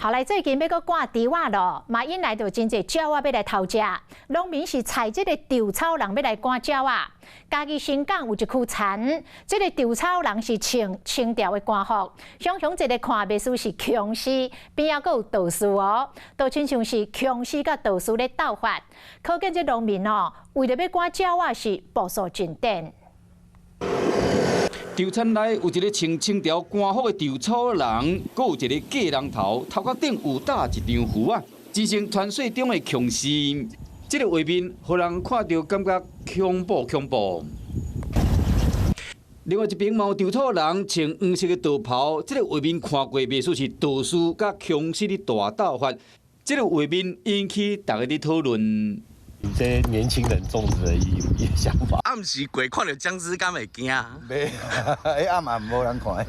后来最近要搁挂猪仔咯，嘛引来就真侪鸟仔要来偷食，农民是采这个稻草人要来赶鸟仔。嘉义新港有一区田，这个稻草人是穿清朝的官服，想想一个看袂输是强师，边仔阁有道士哦，都亲像是强师甲道士咧斗法，可见这农民哦，为了要赶鸟仔是步数真短。 稻田内有一个穿清朝官服的稻草人，阁有一个假人头，头壳顶有戴一张符啊，自称传说中的强师。这个画面，互人看到感觉恐怖。另外一边，有稻草人穿黄色的道袍，这个画面看过袂输是道士甲强师的大斗法。这个画面引起大家的讨论。 这年轻人种植的伊想法。暗时过看到僵尸，敢会惊？袂，迄暗也无人看。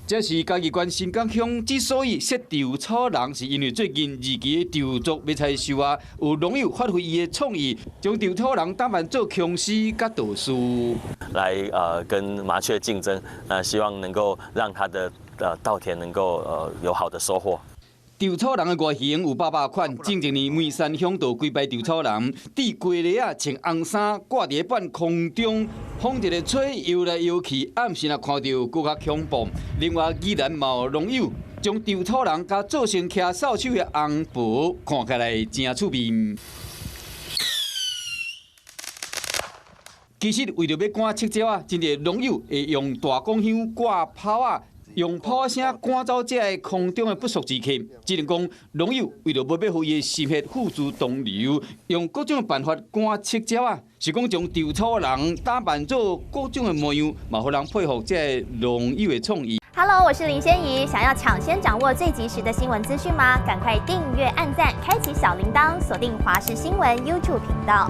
这是嘉义县新港乡之所以设稻草人，是因为最近二期的稻作要采收啊，有农友发挥伊的创意，将稻草人打扮做强师甲道士，来跟麻雀竞争，希望能够让它的稻田能够有好的收获。 稻草人的外形有800款，前一年梅山乡道几排稻草人，戴鸡笠啊，穿红衫，挂伫半空中，风一个吹，摇来摇去，暗时若看到更较恐怖。另外，依然有农友将稻草人甲做成骑扫帚的红袍，看起来真趣味。其实为着要赶赤鸟啊，真侪农友会用大公香挂炮啊。 用炮声赶走这个空中的不速之客，只能讲农友为了要互伊的心血付诸东流，用各种办法赶赤鸟啊，是讲将稻草人打扮做各种的模样，嘛互人佩服这农友的创意。Hello， 我是林仙怡，想要抢先掌握最及时的新闻资讯吗？赶快订阅、按赞、开启小铃铛，锁定华视新闻 YouTube 频道。